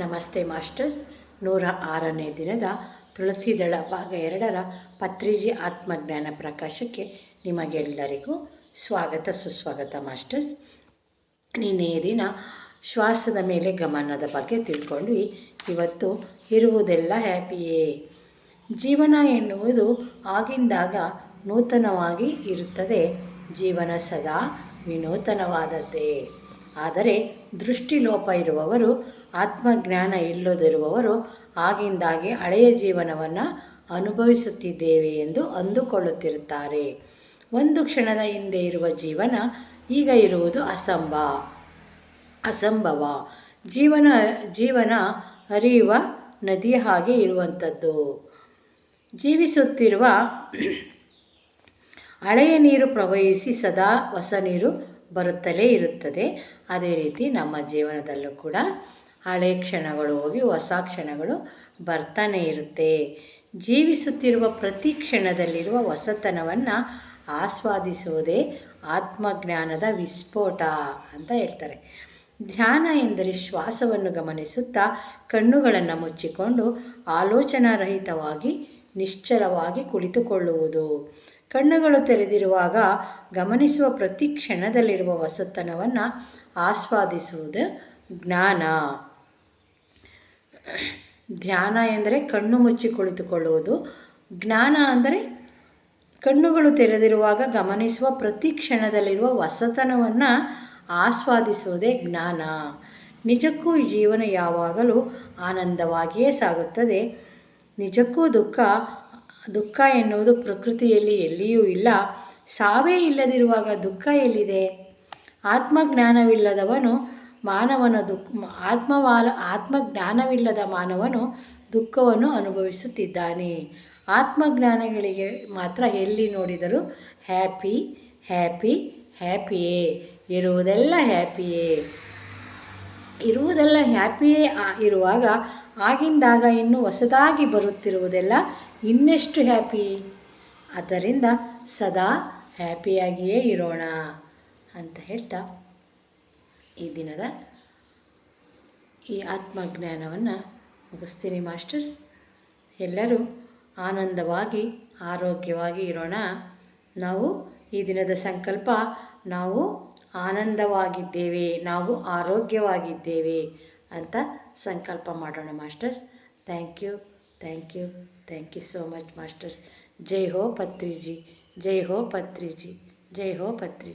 ನಮಸ್ತೆ ಮಾಸ್ಟರ್ಸ್. 106ನೇ ದಿನದ ತುಳಸಿದಳ ಭಾಗ 2ರ ಪತ್ರಿಜಿ ಆತ್ಮಜ್ಞಾನ ಪ್ರಕಾಶಕ್ಕೆ ನಿಮಗೆಲ್ಲರಿಗೂ ಸ್ವಾಗತ ಸುಸ್ವಾಗತ ಮಾಸ್ಟರ್ಸ್. ನಿನ್ನೆಯ ದಿನ ಶ್ವಾಸದ ಮೇಲೆ ಗಮನದ ಬಗ್ಗೆ ತಿಳ್ಕೊಂಡ್ವಿ. ಇವತ್ತು ಇರುವುದೆಲ್ಲ ಹ್ಯಾಪಿಯೇ. ಜೀವನ ಎನ್ನುವುದು ಆಗಿಂದಾಗ ನೂತನವಾಗಿ ಇರುತ್ತದೆ. ಜೀವನ ಸದಾ ವಿನೂತನವಾದದ್ದೇ. ಆದರೆ ದೃಷ್ಟಿಲೋಪ ಇರುವವರು, ಆತ್ಮಜ್ಞಾನ ಇಲ್ಲದಿರುವವರು ಆಗಿಂದಾಗೆ ಹಳೆಯ ಜೀವನವನ್ನು ಅನುಭವಿಸುತ್ತಿದ್ದೇವೆ ಎಂದು ಅಂದುಕೊಳ್ಳುತ್ತಿರುತ್ತಾರೆ. ಒಂದು ಕ್ಷಣದ ಹಿಂದೆ ಇರುವ ಜೀವನ ಈಗ ಇರುವುದು ಅಸಂಭವ. ಜೀವನ ಹರಿಯುವ ನದಿಯ ಹಾಗೆ ಇರುವಂಥದ್ದು. ಜೀವಿಸುತ್ತಿರುವ ಹಳೆಯ ನೀರು ಪ್ರವಹಿಸಿ ಸದಾ ಹೊಸ ನೀರು ಬರುತ್ತಲೇ ಇರುತ್ತದೆ. ಅದೇ ರೀತಿ ನಮ್ಮ ಜೀವನದಲ್ಲೂ ಕೂಡ ಹಳೆಯ ಕ್ಷಣಗಳು ಹೋಗಿ ಹೊಸ ಕ್ಷಣಗಳು ಬರ್ತಾನೆ ಇರುತ್ತೆ. ಜೀವಿಸುತ್ತಿರುವ ಪ್ರತಿ ಕ್ಷಣದಲ್ಲಿರುವ ಹೊಸತನವನ್ನು ಆಸ್ವಾದಿಸುವುದೇ ಆತ್ಮಜ್ಞಾನದ ವಿಸ್ಫೋಟ ಅಂತ ಹೇಳ್ತಾರೆ. ಧ್ಯಾನ ಎಂದರೆ ಶ್ವಾಸವನ್ನು ಗಮನಿಸುತ್ತಾ ಕಣ್ಣುಗಳನ್ನು ಮುಚ್ಚಿಕೊಂಡು ಆಲೋಚನಾರಹಿತವಾಗಿ ನಿಶ್ಚಲವಾಗಿ ಕುಳಿತುಕೊಳ್ಳುವುದು. ಕಣ್ಣುಗಳು ತೆರೆದಿರುವಾಗ ಗಮನಿಸುವ ಪ್ರತಿ ಕ್ಷಣದಲ್ಲಿರುವ ಹೊಸತನವನ್ನು ಆಸ್ವಾದಿಸುವುದು ಜ್ಞಾನ. ಧ್ಯಾನ ಎಂದರೆ ಕಣ್ಣು ಮುಚ್ಚಿ ಕುಳಿತುಕೊಳ್ಳುವುದು. ಜ್ಞಾನ ಅಂದರೆ ಕಣ್ಣುಗಳು ತೆರೆದಿರುವಾಗ ಗಮನಿಸುವ ಪ್ರತಿ ಕ್ಷಣದಲ್ಲಿರುವ ಹೊಸತನವನ್ನು ಆಸ್ವಾದಿಸುವುದೇ ಜ್ಞಾನ. ನಿಜಕ್ಕೂ ಈ ಜೀವನ ಯಾವಾಗಲೂ ಆನಂದವಾಗಿಯೇ ಸಾಗುತ್ತದೆ. ನಿಜಕ್ಕೂ ದುಃಖ ಎನ್ನುವುದು ಪ್ರಕೃತಿಯಲ್ಲಿ ಎಲ್ಲಿಯೂ ಇಲ್ಲ. ಸಾವೇ ಇಲ್ಲದಿರುವಾಗ ದುಃಖ ಎಲ್ಲಿದೆ? ಆತ್ಮಜ್ಞಾನವಿಲ್ಲದ ಮಾನವನು ದುಃಖವನ್ನು ಅನುಭವಿಸುತ್ತಿದ್ದಾನೆ. ಆತ್ಮಜ್ಞಾನಿಗಳಿಗೆ ಮಾತ್ರ ಎಲ್ಲಿ ನೋಡಿದರೂ ಹ್ಯಾಪಿಯೇ. ಇರುವುದೆಲ್ಲ ಹ್ಯಾಪಿಯೇ ಇರುವಾಗ ಆಗಿಂದಾಗ ಇನ್ನೂ ಹೊಸದಾಗಿ ಬರುತ್ತಿರುವುದೆಲ್ಲ ಇನ್ನೆಷ್ಟು ಹ್ಯಾಪಿ. ಆದ್ದರಿಂದ ಸದಾ ಹ್ಯಾಪಿಯಾಗಿಯೇ ಇರೋಣ ಅಂತ ಹೇಳ್ತಾ ಈ ದಿನದ ಈ ಆತ್ಮಜ್ಞಾನವನ್ನು ಮುಗಿಸ್ತೀನಿ ಮಾಸ್ಟರ್ಸ್. ಎಲ್ಲರೂ ಆನಂದವಾಗಿ ಆರೋಗ್ಯವಾಗಿ ಇರೋಣ. ನಾವು ಈ ದಿನದ ಸಂಕಲ್ಪ, ನಾವು ಆನಂದವಾಗಿದ್ದೇವೆ, ನಾವು ಆರೋಗ್ಯವಾಗಿದ್ದೇವೆ ಅಂತ ಸಂಕಲ್ಪ ಮಾಡೋಣ masters. Thank you so much masters. ಜೈ ಹೋ ಪತ್ರಿಜಿ, ಜೈ ಹೋ ಪತ್ರಿಜಿ, ಜೈ ಹೋ ಪತ್ರಿಜಿ.